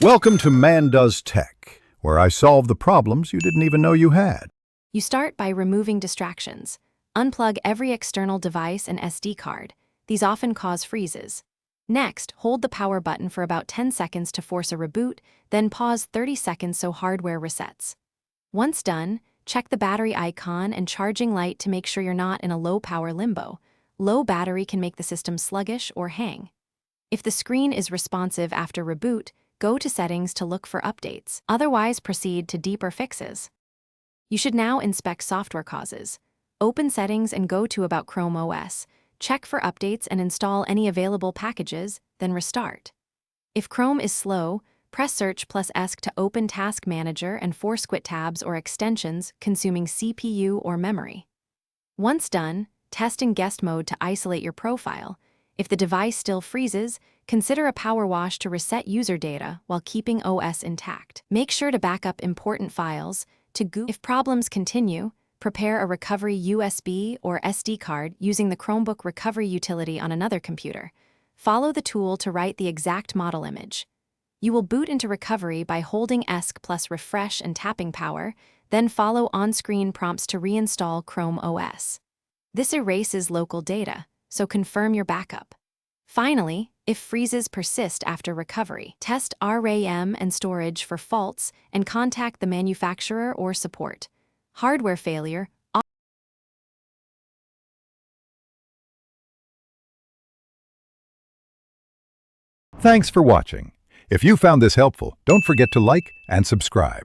Welcome to Man Does Tech, where I solve the problems you didn't even know you had. You start by removing distractions. Unplug every external device and SD card. These often cause freezes. Next, hold the power button for about 10 seconds to force a reboot, then pause 30 seconds so hardware resets. Once done, check the battery icon and charging light to make sure you're not in a low-power limbo. Low battery can make the system sluggish or hang. If the screen is responsive after reboot, go to Settings to look for updates. Otherwise, proceed to deeper fixes. You should now inspect software causes. Open Settings and go to About Chrome OS. Check for updates and install any available packages, then restart. If Chrome is slow, press Search plus ESC to open Task Manager and force quit tabs or extensions consuming CPU or memory. Once done, test in guest mode to isolate your profile. If the device still freezes, consider a power wash to reset user data while keeping OS intact. Make sure to back up important files to Google. If problems continue, prepare a recovery USB or SD card using the Chromebook recovery utility on another computer. Follow the tool to write the exact model image. You will boot into recovery by holding ESC plus refresh and tapping power, then follow on-screen prompts to reinstall Chrome OS. This erases local data, so confirm your backup. Finally, if freezes persist after recovery, test RAM and storage for faults and contact the manufacturer or support. Hardware failure. Thanks for watching. If you found this helpful, don't forget to like and subscribe.